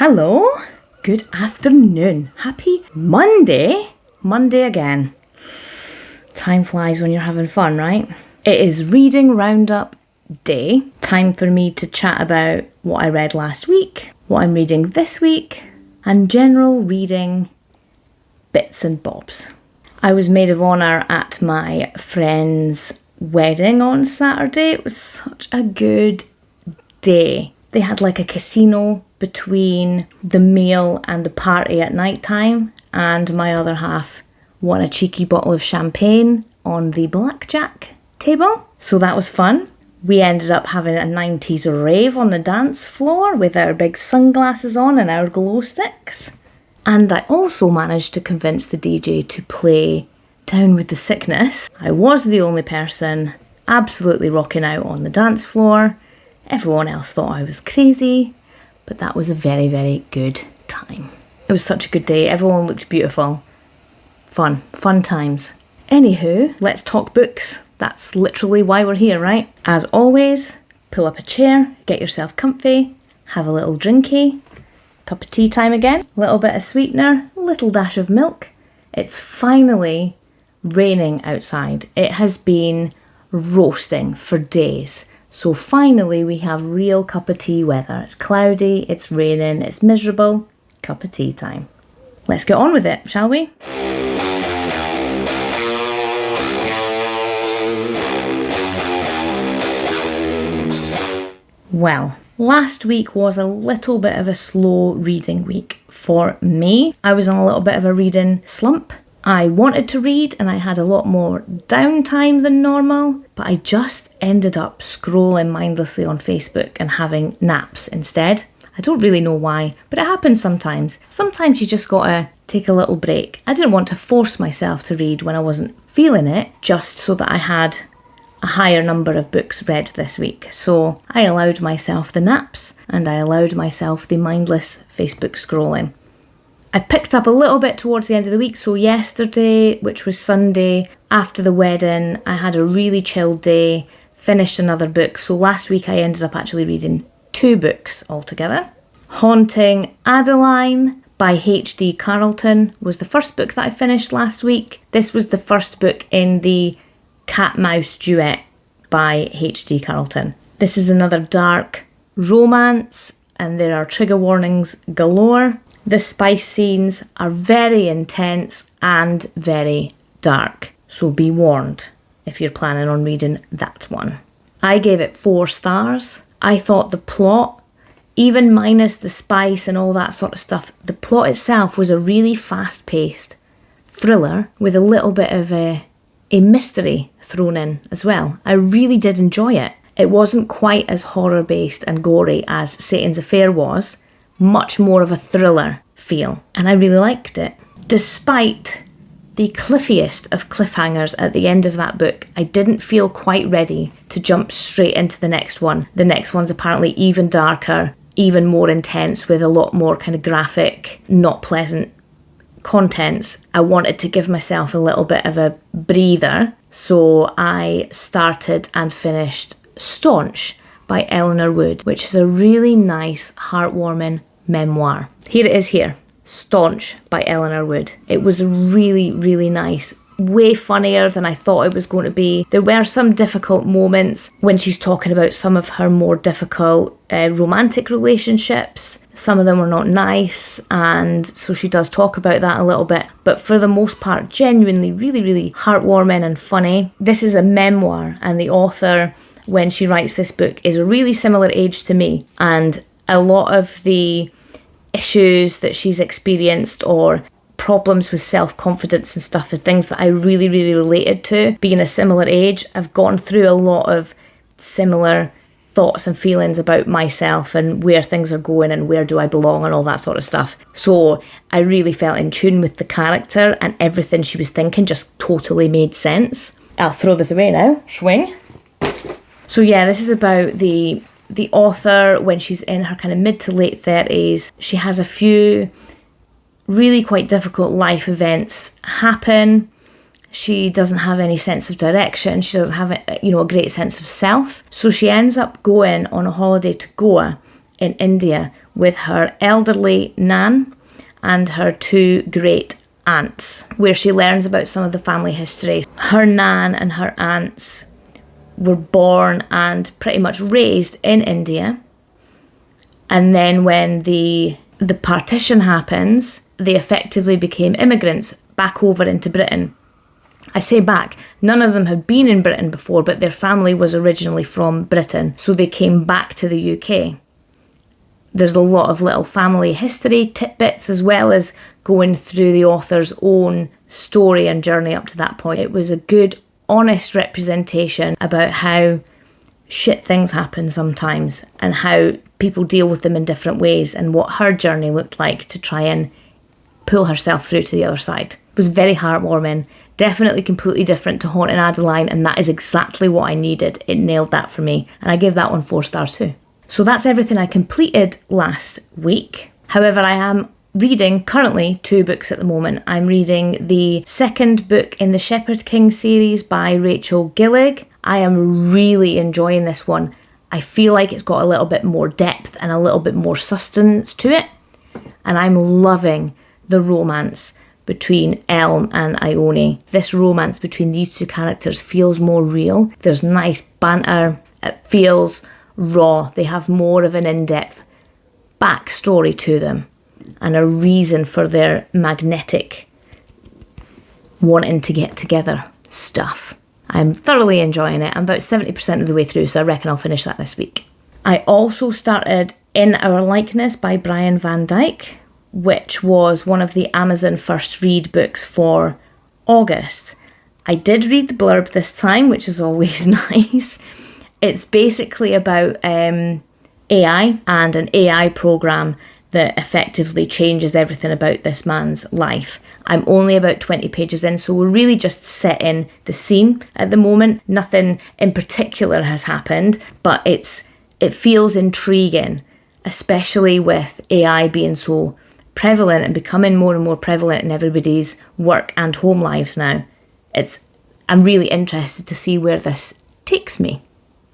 Hello, good afternoon. Happy Monday. Monday again. Time flies when you're having fun, right? It is reading Roundup day. Time for me to chat about what I read last week, what I'm reading this week, and general reading bits and bobs. I was maid of honour at my friend's wedding on Saturday. It was such a good day. They had like a casino between the meal and the party at night time, and my other half won a cheeky bottle of champagne on the blackjack table. So that was fun. We ended up having a 90s rave on the dance floor with our big sunglasses on and our glow sticks. And I also managed to convince the DJ to play Down with the Sickness. I was the only person absolutely rocking out on the dance floor. Everyone else thought I was crazy, but that was a very, very good time. It was such a good day. Everyone looked beautiful. Fun times. Anywho, let's talk books. That's literally why we're here, right? As always, pull up a chair, get yourself comfy, have a little drinky. Cup of tea time again, a little bit of sweetener, a little dash of milk. It's finally raining outside. It has been roasting for days. So finally we have real cup of tea weather. It's cloudy, it's raining, it's miserable. Cup of tea time. Let's get on with it, shall we? Well, last week was a little bit of a slow reading week for me. I was on a little bit of a reading slump. I wanted to read and I had a lot more downtime than normal, but I just ended up scrolling mindlessly on Facebook and having naps instead. I don't really know why, but it happens sometimes. Sometimes you just gotta take a little break. I didn't want to force myself to read when I wasn't feeling it, just so that I had a higher number of books read this week. So I allowed myself the naps and I allowed myself the mindless Facebook scrolling. I picked up a little bit towards the end of the week. So yesterday, which was Sunday, after the wedding, I had a really chilled day, finished another book. So last week I ended up actually reading 2 books altogether. Haunting Adeline by H.D. Carlton was the first book that I finished last week. This was the first book in the Cat-Mouse duet by H.D. Carlton. This is another dark romance and there are trigger warnings galore. The spice scenes are very intense and very dark, so be warned if you're planning on reading that one. I gave it 4 stars. I thought the plot, even minus the spice and all that sort of stuff, the plot itself was a really fast-paced thriller with a little bit of a mystery thrown in as well. I really did enjoy it. It wasn't quite as horror-based and gory as Satan's Affair was, much more of a thriller feel, and I really liked it. Despite the cliffiest of cliffhangers at the end of that book, I didn't feel quite ready to jump straight into the next one. The next one's apparently even darker, even more intense, with a lot more kind of graphic, not pleasant contents. I wanted to give myself a little bit of a breather, so I started and finished Staunch by Eleanor Wood, which is a really nice, heartwarming memoir. Here it is here, Staunch by Eleanor Wood. It was really, really nice. Way funnier than I thought it was going to be. There were some difficult moments when she's talking about some of her more difficult romantic relationships. Some of them were not nice, and so she does talk about that a little bit. But for the most part, genuinely, really, really heartwarming and funny. This is a memoir, and the author, when she writes this book, is a really similar age to me, and a lot of the issues that she's experienced or problems with self-confidence and stuff are things that I really, really related to. Being a similar age, I've gone through a lot of similar thoughts and feelings about myself and where things are going and where do I belong and all that sort of stuff. So I really felt in tune with the character, and everything she was thinking just totally made sense. I'll throw this away now. Swing. So yeah, this is about the author when she's in her kind of mid to late 30s. She has a few really quite difficult life events happen. She doesn't have any sense of direction. She doesn't have a great sense of self. So she ends up going on a holiday to Goa in India with her elderly nan and her 2 great aunts, where she learns about some of the family history. Her nan and her aunts were born and pretty much raised in India. And then when the partition happens, they effectively became immigrants back over into Britain. I say back, none of them had been in Britain before, but their family was originally from Britain, so they came back to the UK. There's a lot of little family history tidbits, as well as going through the author's own story and journey up to that point. It was a good, honest representation about how shit things happen sometimes and how people deal with them in different ways, and what her journey looked like to try and pull herself through to the other side. It was very heartwarming, definitely completely different to Haunting Adeline, and that is exactly what I needed. It nailed that for me, and I give that one 4 stars too. So that's everything I completed last week. However, I am reading currently 2 books at the moment. I'm reading the 2nd book in the Shepherd King series by Rachel Gillig. I am really enjoying this one. I feel like it's got a little bit more depth and a little bit more sustenance to it. And I'm loving the romance between Elm and Ione. This romance between these 2 characters feels more real. There's nice banter. It feels raw. They have more of an in-depth backstory to them and a reason for their magnetic wanting to get together stuff. I'm thoroughly enjoying it. I'm about 70% of the way through, so I reckon I'll finish that this week. I also started In Our Likeness by Brian Van Dyke, which was one of the Amazon First Read books for August. I did read the blurb this time, which is always nice. It's basically about AI and an AI program that effectively changes everything about this man's life. I'm only about 20 pages in, so we're really just setting the scene at the moment. Nothing in particular has happened, but it feels intriguing, especially with AI being so prevalent and becoming more and more prevalent in everybody's work and home lives now. I'm really interested to see where this takes me.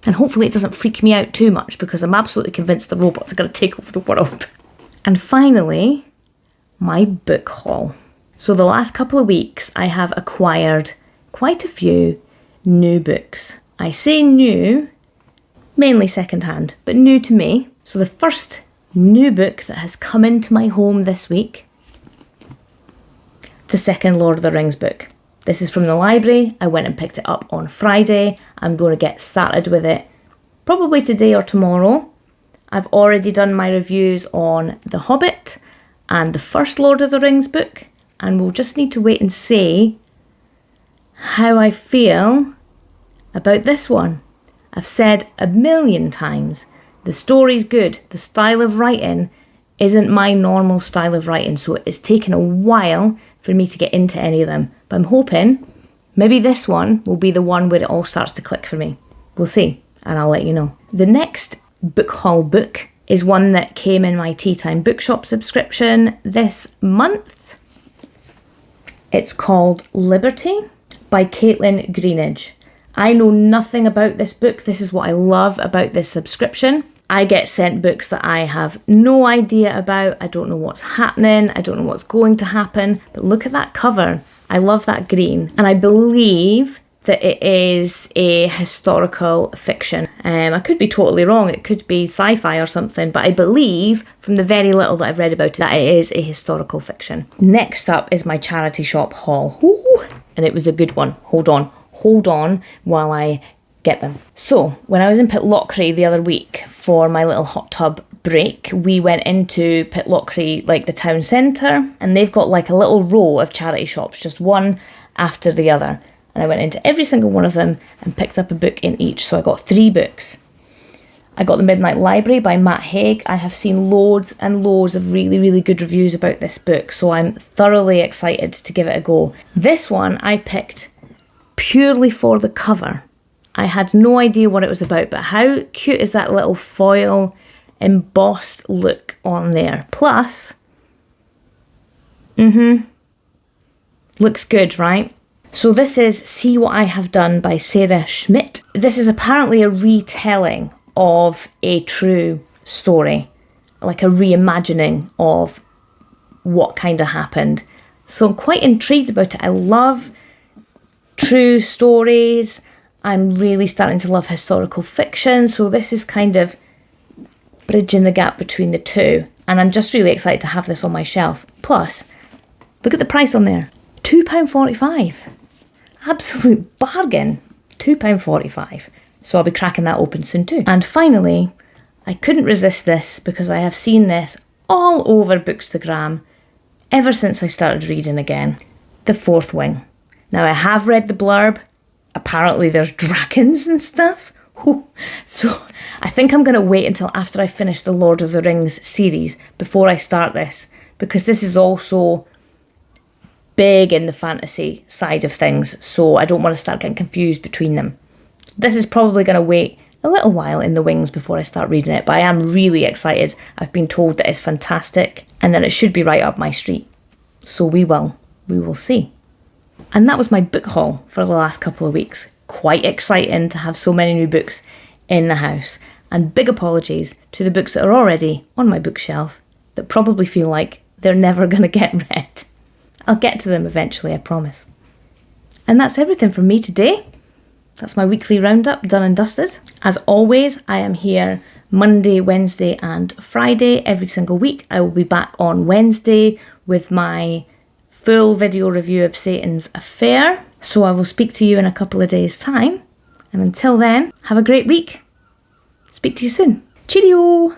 And hopefully it doesn't freak me out too much, because I'm absolutely convinced the robots are going to take over the world. And finally, my book haul. So the last couple of weeks, I have acquired quite a few new books. I say new, mainly secondhand, but new to me. So the first new book that has come into my home this week, the second Lord of the Rings book. This is from the library. I went and picked it up on Friday. I'm going to get started with it probably today or tomorrow. I've already done my reviews on The Hobbit and the first Lord of the Rings book, and we'll just need to wait and see how I feel about this one. I've said a million times, the story's good, the style of writing isn't my normal style of writing, so it's taken a while for me to get into any of them. But I'm hoping maybe this one will be the one where it all starts to click for me. We'll see, and I'll let you know. The next book haul book is one that came in my Tea Time Bookshop subscription this month. It's called Liberty by Caitlin Greenidge. I know nothing about this book. This is what I love about this subscription. I get sent books that I have no idea about. I don't know what's happening. I don't know what's going to happen. But look at that cover. I love that green. And I believe that it is a historical fiction. I could be totally wrong. It could be sci-fi or something. But I believe, from the very little that I've read about it, that it is a historical fiction. Next up is my charity shop haul. Ooh, and it was a good one. Hold on while I get them. So, when I was in Pitlochry the other week for my little hot tub break, we went into Pitlochry, like the town centre, and they've got like a little row of charity shops, just one after the other. And I went into every single one of them and picked up a book in each. So I got 3 books. I got The Midnight Library by Matt Haig. I have seen loads and loads of really, really good reviews about this book, so I'm thoroughly excited to give it a go. This one I picked purely for the cover. I had no idea what it was about, but how cute is that little foil embossed look on there? Plus, looks good, right? So this is See What I Have Done by Sarah Schmidt. This is apparently a retelling of a true story. like a reimagining of what kind of happened. So I'm quite intrigued about it. I love true stories. I'm really starting to love historical fiction. So this is kind of bridging the gap between the two. And I'm just really excited to have this on my shelf. Plus, look at the price on there. £2.45. Absolute bargain. £2.45. So I'll be cracking that open soon too. And finally, I couldn't resist this because I have seen this all over Bookstagram ever since I started reading again. The Fourth Wing. Now I have read the blurb. Apparently there's dragons and stuff. So I think I'm going to wait until after I finish the Lord of the Rings series before I start this, because this is also big in the fantasy side of things, so I don't want to start getting confused between them. This is probably going to wait a little while in the wings before I start reading it, but I am really excited. I've been told that it's fantastic and that it should be right up my street. So we will see. And that was my book haul for the last couple of weeks. Quite exciting to have so many new books in the house. And big apologies to the books that are already on my bookshelf that probably feel like they're never going to get read. I'll get to them eventually, I promise. And that's everything from me today. That's my weekly roundup done and dusted. As always, I am here Monday, Wednesday and Friday every single week. I will be back on Wednesday with my full video review of Satan's Affair. So I will speak to you in a couple of days' time. And until then, have a great week. Speak to you soon. Cheerio!